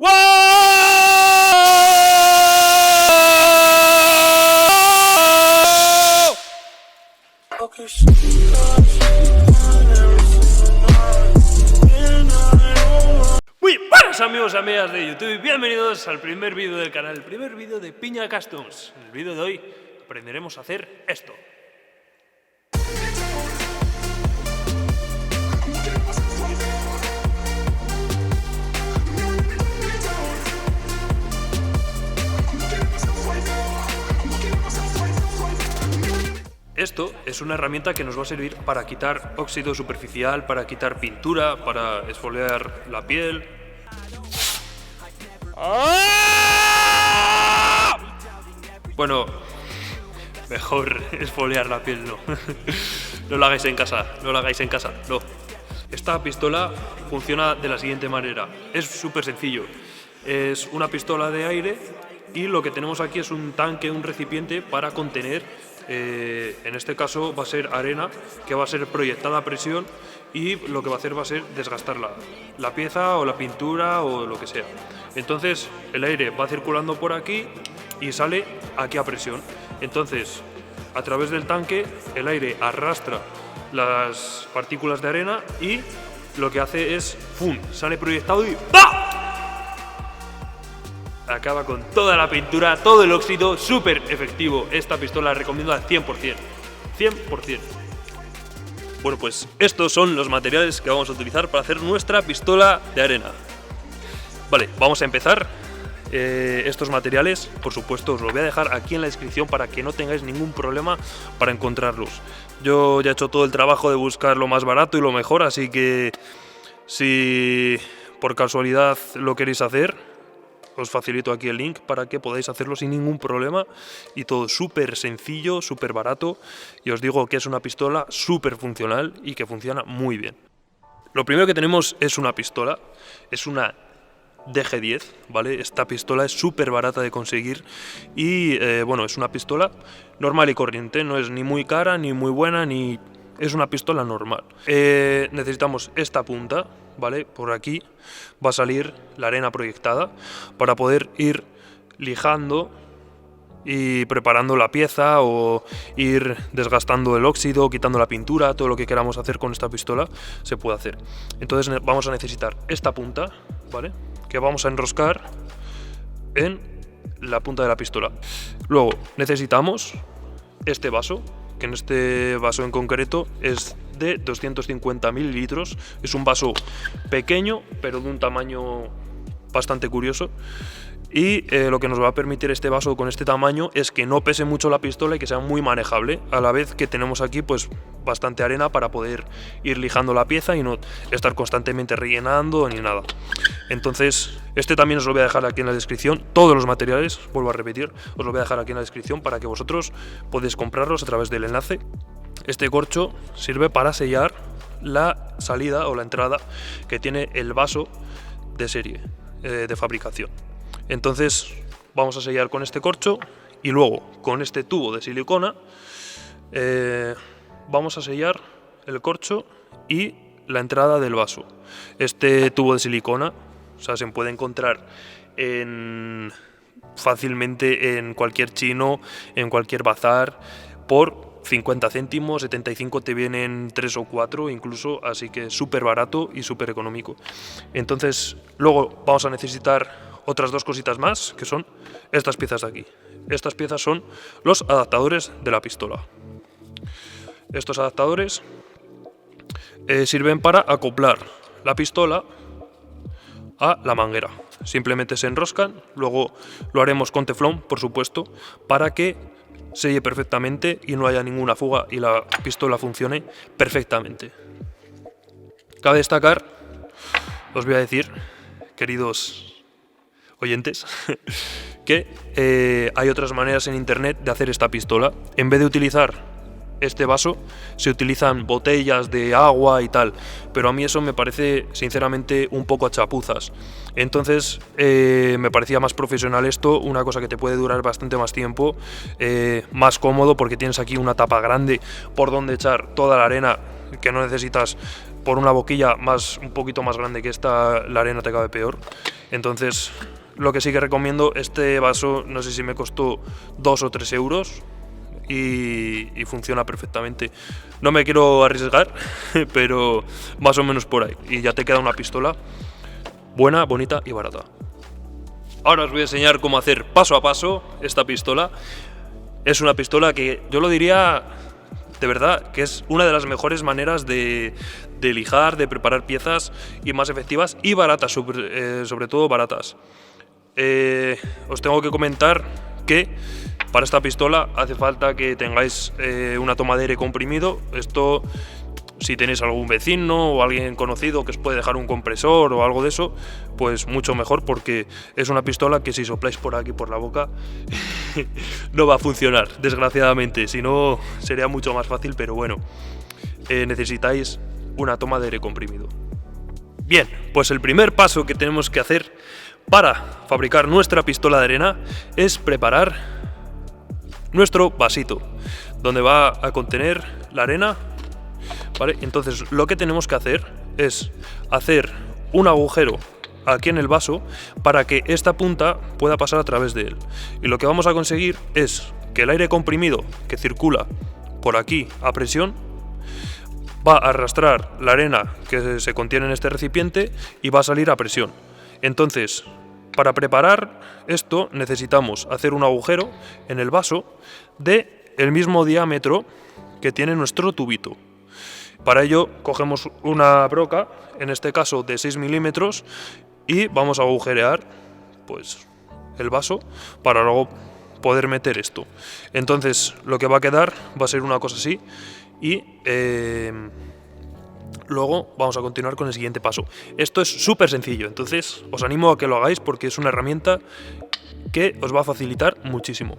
¡Wow! Muy buenas amigos y amigas de YouTube, bienvenidos al primer vídeo del canal, el primer vídeo de Piña Customs. En el vídeo de hoy aprenderemos a hacer esto. Esto es una herramienta que nos va a servir para quitar óxido superficial, para quitar pintura, para esfoliar la piel. Bueno, mejor esfoliar la piel no. No lo hagáis en casa, no lo hagáis en casa, no. Esta pistola funciona de la siguiente manera. Es súper sencillo. Es una pistola de aire y lo que tenemos aquí es un tanque, un recipiente para contener, en este caso va a ser arena que va a ser proyectada a presión y lo que va a hacer va a ser desgastar la pieza o la pintura o lo que sea. Entonces el aire va circulando por aquí y sale aquí a presión. Entonces a través del tanque el aire arrastra las partículas de arena y lo que hace es ¡fum! Sale proyectado y ¡pa! Acaba con toda la pintura, todo el óxido, súper efectivo. Esta pistola la recomiendo al 100%. 100%. Bueno, pues estos son los materiales que vamos a utilizar para hacer nuestra pistola de arena. Vale, vamos a empezar. Estos materiales, por supuesto, os los voy a dejar aquí en la descripción para que no tengáis ningún problema para encontrarlos. Yo ya he hecho todo el trabajo de buscar lo más barato y lo mejor, así que si por casualidad lo queréis hacer, os facilito aquí el link para que podáis hacerlo sin ningún problema y todo súper sencillo, súper barato, y os digo que es una pistola súper funcional y que funciona muy bien. Lo primero que tenemos es una pistola, es una DG10, ¿vale? Esta pistola es súper barata de conseguir y bueno, es una pistola normal y corriente, no es ni muy cara ni muy buena, ni es una pistola normal. Necesitamos esta punta, ¿vale? Por aquí va a salir la arena proyectada para poder ir lijando y preparando la pieza o ir desgastando el óxido, quitando la pintura, todo lo que queramos hacer con esta pistola se puede hacer. Entonces vamos a necesitar esta punta, ¿vale? Que vamos a enroscar en la punta de la pistola. Luego necesitamos este vaso, que en este vaso en concreto es de 250 mililitros. Es un vaso pequeño, pero de un tamaño bastante curioso. Y lo que nos va a permitir este vaso con este tamaño es que no pese mucho la pistola y que sea muy manejable, a la vez que tenemos aquí pues bastante arena para poder ir lijando la pieza y no estar constantemente rellenando ni nada. Entonces este también os lo voy a dejar aquí en la descripción, todos los materiales, vuelvo a repetir, os lo voy a dejar aquí en la descripción para que vosotros podáis comprarlos a través del enlace. Este corcho sirve para sellar la salida o la entrada que tiene el vaso de serie, de fabricación. Entonces vamos a sellar con este corcho y luego con este tubo de silicona vamos a sellar el corcho y la entrada del vaso. Este tubo de silicona, o sea, se puede encontrar fácilmente en cualquier chino, en cualquier bazar, por 50 céntimos, 75 te vienen 3 o 4 incluso, así que súper barato y súper económico. Entonces luego vamos a necesitar otras dos cositas más, que son estas piezas de aquí. Estas piezas son los adaptadores de la pistola. Estos adaptadores sirven para acoplar la pistola a la manguera. Simplemente se enroscan, luego lo haremos con teflón, por supuesto, para que selle perfectamente y no haya ninguna fuga y la pistola funcione perfectamente. Cabe destacar, os voy a decir, queridos oyentes, que hay otras maneras en internet de hacer esta pistola. En vez de utilizar este vaso, se utilizan botellas de agua y tal, pero a mí eso me parece sinceramente un poco a chapuzas. Entonces me parecía más profesional esto, una cosa que te puede durar bastante más tiempo, más cómodo porque tienes aquí una tapa grande por donde echar toda la arena, que no necesitas por una boquilla un poquito más grande que esta, la arena te cabe peor. Entonces, lo que sí que recomiendo, este vaso, no sé si me costó 2 o 3 euros y funciona perfectamente. No me quiero arriesgar, pero más o menos por ahí. Y ya te queda una pistola buena, bonita y barata. Ahora os voy a enseñar cómo hacer paso a paso esta pistola. Es una pistola que yo lo diría de verdad que es una de las mejores maneras de lijar, de preparar piezas y más efectivas y baratas, sobre todo baratas. Os tengo que comentar que para esta pistola hace falta que tengáis una toma de aire comprimido. Esto, si tenéis algún vecino o alguien conocido que os puede dejar un compresor o algo de eso, pues mucho mejor, porque es una pistola que si sopláis por aquí por la boca no va a funcionar, desgraciadamente. Si no, sería mucho más fácil, pero bueno, necesitáis una toma de aire comprimido. Bien, pues el primer paso que tenemos que hacer para fabricar nuestra pistola de arena es preparar nuestro vasito, donde va a contener la arena. ¿Vale? Entonces lo que tenemos que hacer es hacer un agujero aquí en el vaso para que esta punta pueda pasar a través de él. Y lo que vamos a conseguir es que el aire comprimido que circula por aquí a presión va a arrastrar la arena que se contiene en este recipiente y va a salir a presión. Entonces, para preparar esto necesitamos hacer un agujero en el vaso de el mismo diámetro que tiene nuestro tubito. Para ello cogemos una broca, en este caso de 6 milímetros, y vamos a agujerear pues el vaso para luego poder meter esto. Entonces lo que va a quedar va a ser una cosa así y luego vamos a continuar con el siguiente paso. Esto es súper sencillo, entonces os animo a que lo hagáis porque es una herramienta que os va a facilitar muchísimo.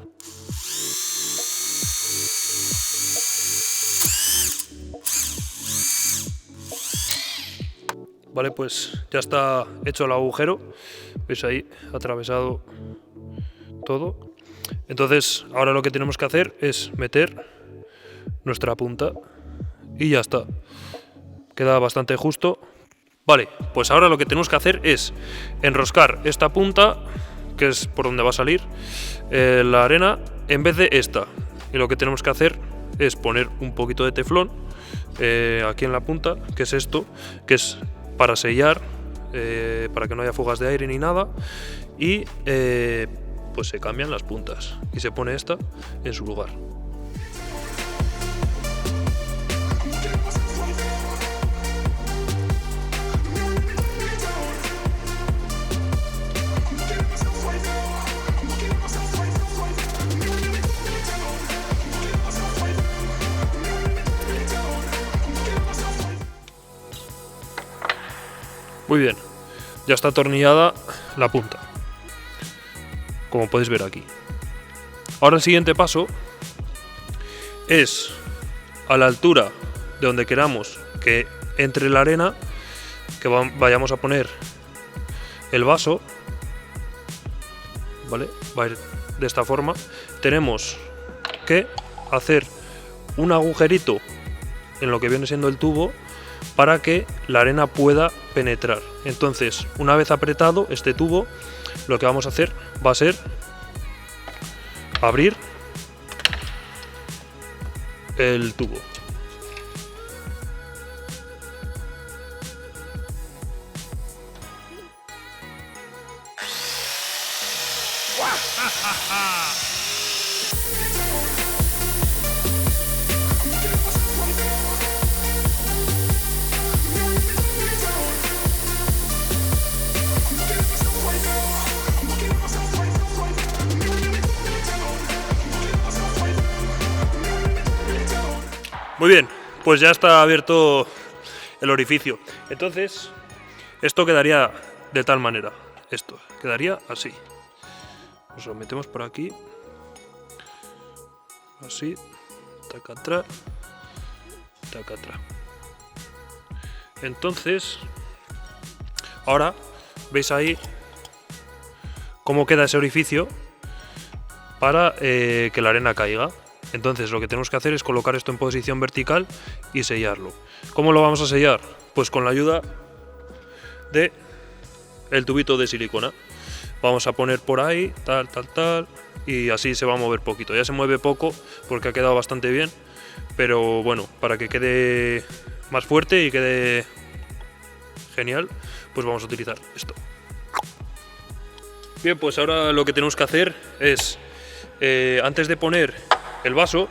Vale, pues ya está hecho el agujero. ¿Veis ahí? Atravesado todo. Entonces ahora lo que tenemos que hacer es meter nuestra punta y ya está. Queda bastante justo. Vale, pues ahora lo que tenemos que hacer es enroscar esta punta, que es por donde va a salir la arena, en vez de esta. Y lo que tenemos que hacer es poner un poquito de teflón aquí en la punta, que es esto, que es para sellar, para que no haya fugas de aire ni nada, y pues se cambian las puntas y se pone esta en su lugar. Muy bien, ya está atornillada la punta, como podéis ver aquí. Ahora el siguiente paso es a la altura de donde queramos que entre la arena, que vayamos a poner el vaso, ¿vale? Va a ir de esta forma. Tenemos que hacer un agujerito en lo que viene siendo el tubo para que la arena pueda penetrar. Entonces, una vez apretado este tubo, lo que vamos a hacer va a ser abrir el tubo. Muy bien, pues ya está abierto el orificio. Entonces, esto quedaría de tal manera. Esto quedaría así. Nos lo metemos por aquí. Así. Tacatra. Tacatra. Entonces, ahora veis ahí cómo queda ese orificio para que la arena caiga. Entonces lo que tenemos que hacer es colocar esto en posición vertical y sellarlo. ¿Cómo lo vamos a sellar? Pues con la ayuda de el tubito de silicona. Vamos a poner por ahí, tal, y así se va a mover poquito. Ya se mueve poco porque ha quedado bastante bien, pero bueno, para que quede más fuerte y quede genial, pues vamos a utilizar esto. Bien, pues ahora lo que tenemos que hacer es, antes de poner el vaso,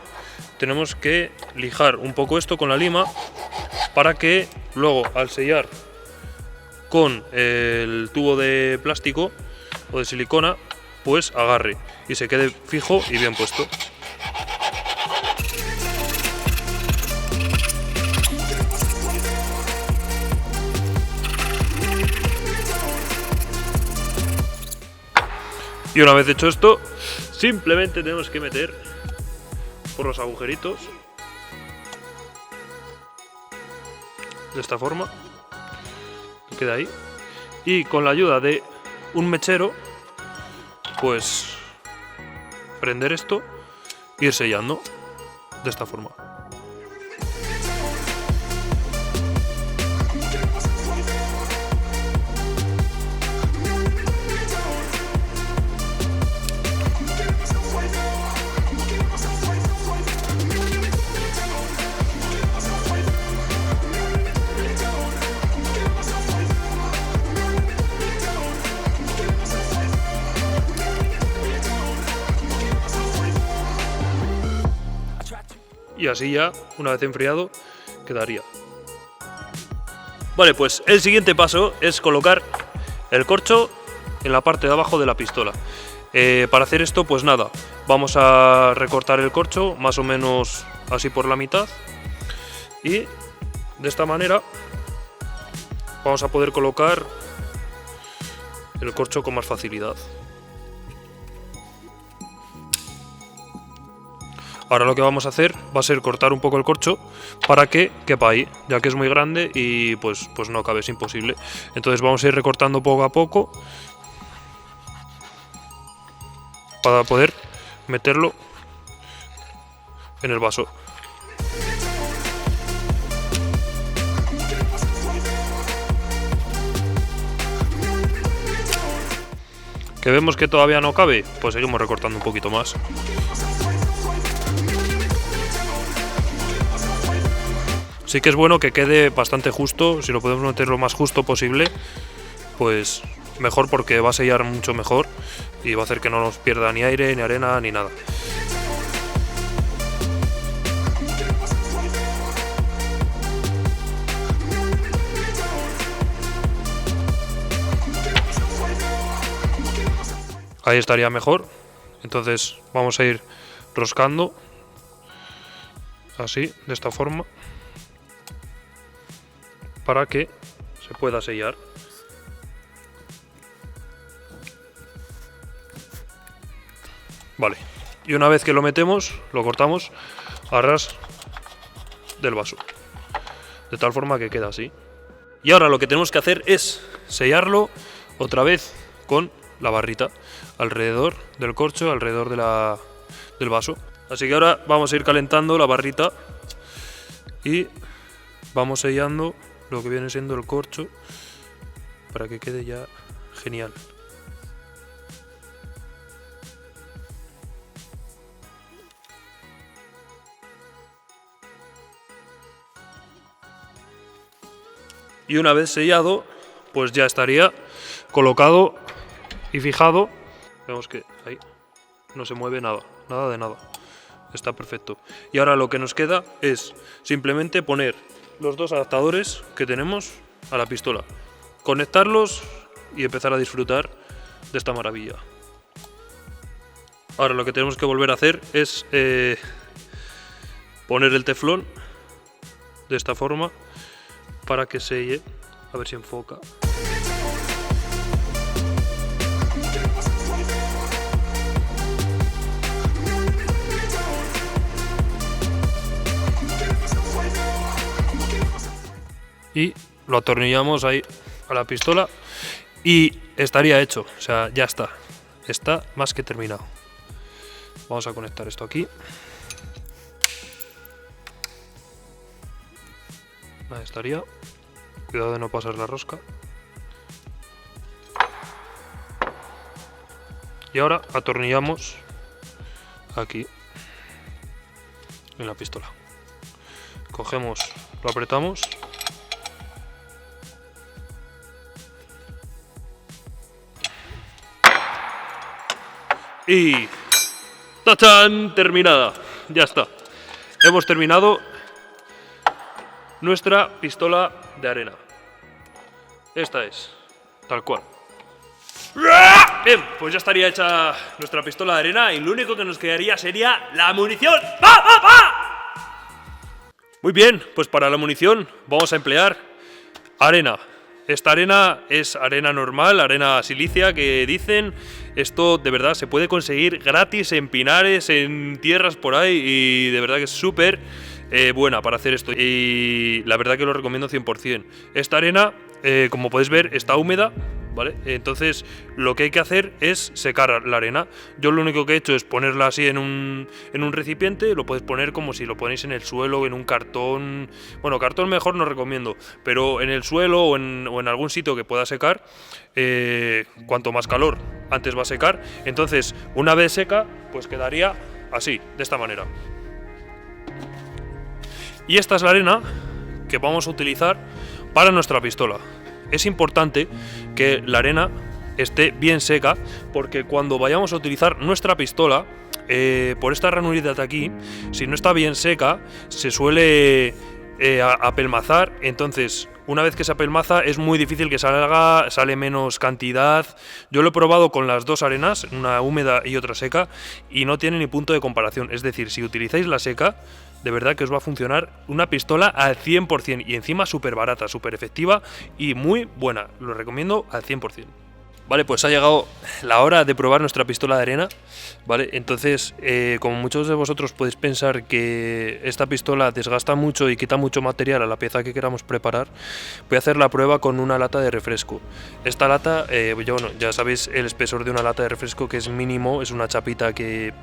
tenemos que lijar un poco esto con la lima para que luego al sellar con el tubo de plástico o de silicona, pues agarre y se quede fijo y bien puesto. Y una vez hecho esto, simplemente tenemos que meter por los agujeritos de esta forma, que queda ahí, y con la ayuda de un mechero, pues prender esto e ir sellando de esta forma. Y así ya, una vez enfriado, quedaría. Vale, pues el siguiente paso es colocar el corcho en la parte de abajo de la pistola. Para hacer esto, pues nada, vamos a recortar el corcho más o menos así por la mitad, y de esta manera vamos a poder colocar el corcho con más facilidad. Ahora lo que vamos a hacer va a ser cortar un poco el corcho para que quepa ahí, ya que es muy grande y pues no cabe, es imposible. Entonces vamos a ir recortando poco a poco para poder meterlo en el vaso. ¿Que vemos que todavía no cabe? Pues seguimos recortando un poquito más. Sí que es bueno que quede bastante justo, si lo podemos meter lo más justo posible, pues mejor, porque va a sellar mucho mejor y va a hacer que no nos pierda ni aire, ni arena, ni nada. Ahí estaría mejor. Entonces vamos a ir roscando así, de esta forma, para que se pueda sellar. Vale, y una vez que lo metemos, lo cortamos a ras del vaso, de tal forma que queda así. Y ahora lo que tenemos que hacer es sellarlo otra vez con la barrita alrededor del corcho, alrededor del vaso. Así que ahora vamos a ir calentando la barrita y vamos sellando lo que viene siendo el corcho para que quede ya genial. Y una vez sellado, pues ya estaría colocado y fijado. Vemos que ahí no se mueve nada, nada de nada. Está perfecto. Y ahora lo que nos queda es simplemente poner los dos adaptadores que tenemos a la pistola, conectarlos y empezar a disfrutar de esta maravilla. Ahora lo que tenemos que volver a hacer es poner el teflón de esta forma para que selle. A ver si enfoca. Y lo atornillamos ahí a la pistola y estaría hecho, o sea, ya está más que terminado. Vamos a conectar esto aquí Ahí estaría. Cuidado de no pasar la rosca. Y ahora atornillamos aquí en la pistola. Cogemos, lo apretamos. Y ¡tachán! Terminada. Ya está. Hemos terminado nuestra pistola de arena. Esta es, tal cual. Bien, pues ya estaría hecha nuestra pistola de arena y lo único que nos quedaría sería la munición. ¡Va, va, va! Muy bien, pues para la munición vamos a emplear arena. Esta arena es arena normal, arena silicia que dicen. Esto de verdad se puede conseguir gratis en pinares, en tierras por ahí y de verdad que es súper buena para hacer esto. Y la verdad que lo recomiendo 100%. Esta arena, como podéis ver, está húmeda, ¿vale? Entonces lo que hay que hacer es secar la arena. Yo lo único que he hecho es ponerla así en un recipiente. Lo puedes poner como si lo ponéis en el suelo, en un cartón. Bueno, cartón mejor no recomiendo, pero en el suelo o en algún sitio que pueda secar. Cuanto más calor antes va a secar. Entonces una vez seca pues quedaría así, de esta manera. Y esta es la arena que vamos a utilizar para nuestra pistola. Es importante que la arena esté bien seca porque cuando vayamos a utilizar nuestra pistola, por esta ranurita de aquí, si no está bien seca, se suele apelmazar. Entonces, una vez que se apelmaza es muy difícil que sale menos cantidad. Yo lo he probado con las dos arenas, una húmeda y otra seca, y no tiene ni punto de comparación. Es decir, si utilizáis la seca, de verdad que os va a funcionar una pistola al 100% y encima súper barata, súper efectiva y muy buena. Lo recomiendo al 100%. Vale, pues ha llegado la hora de probar nuestra pistola de arena, ¿vale? Entonces, como muchos de vosotros podéis pensar que esta pistola desgasta mucho y quita mucho material a la pieza que queramos preparar, voy a hacer la prueba con una lata de refresco. Esta lata, bueno, ya sabéis el espesor de una lata de refresco, que es mínimo, es una chapita que...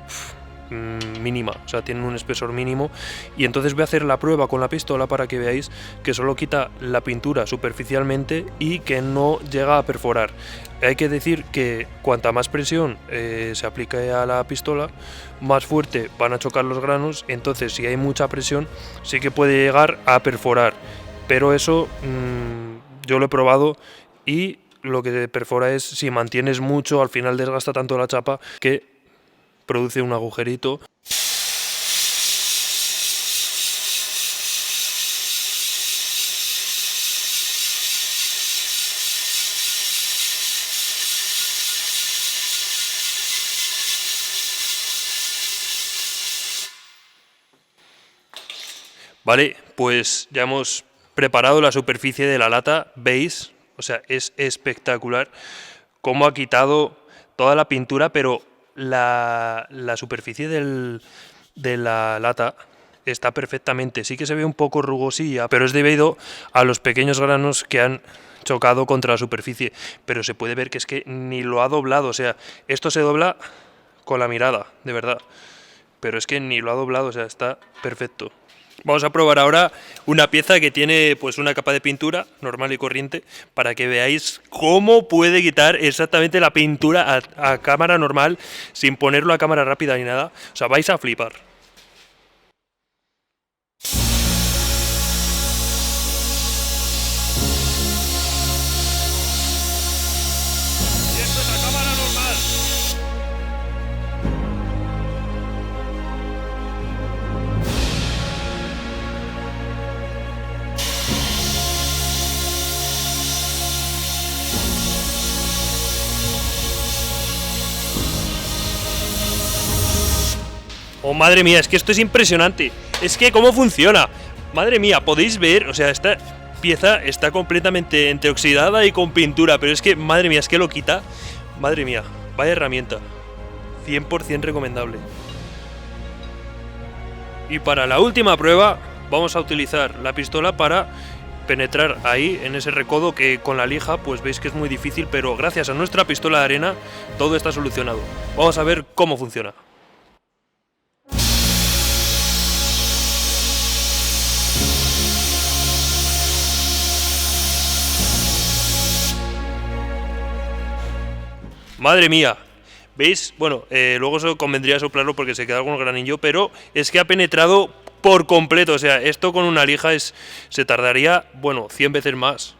mínima, o sea, tienen un espesor mínimo, y entonces voy a hacer la prueba con la pistola para que veáis que solo quita la pintura superficialmente y que no llega a perforar. Hay que decir que cuanta más presión se aplique a la pistola, más fuerte van a chocar los granos. Entonces si hay mucha presión sí que puede llegar a perforar, pero eso yo lo he probado y lo que perfora es si mantienes mucho, al final desgasta tanto la chapa que produce un agujerito. Vale, pues ya hemos preparado la superficie de la lata, veis, o sea, es espectacular cómo ha quitado toda la pintura, pero la superficie de la lata está perfectamente. Sí que se ve un poco rugosilla, pero es debido a los pequeños granos que han chocado contra la superficie. Pero se puede ver que es que ni lo ha doblado, o sea, esto se dobla con la mirada, de verdad. Pero es que ni lo ha doblado, o sea, está perfecto. Vamos a probar ahora una pieza que tiene pues una capa de pintura normal y corriente para que veáis cómo puede quitar exactamente la pintura a cámara normal sin ponerlo a cámara rápida ni nada. O sea, vais a flipar. Y esto es a cámara normal. Oh, madre mía, es que esto es impresionante. Es que cómo funciona. Madre mía, podéis ver, o sea, esta pieza está completamente entreoxidada y con pintura, pero es que, madre mía, es que lo quita. Madre mía, vaya herramienta. 100% recomendable. Y para la última prueba vamos a utilizar la pistola para penetrar ahí en ese recodo que con la lija pues veis que es muy difícil, pero gracias a nuestra pistola de arena todo está solucionado. Vamos a ver cómo funciona. Madre mía. ¿Veis? Bueno, luego eso convendría soplarlo porque se queda algún granillo, pero es que ha penetrado por completo. O sea, esto con una lija se tardaría, bueno, 100 veces más.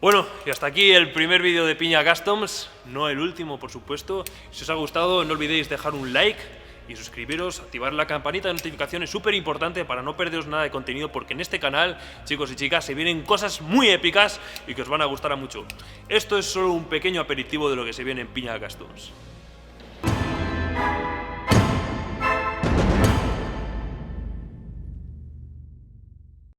Bueno, y hasta aquí el primer vídeo de Piña Customs, no el último, por supuesto. Si os ha gustado, no olvidéis dejar un like y suscribiros, activar la campanita de notificaciones, súper importante para no perderos nada de contenido, porque en este canal, chicos y chicas, se vienen cosas muy épicas y que os van a gustar a mucho. Esto es solo un pequeño aperitivo de lo que se viene en Piña Customs.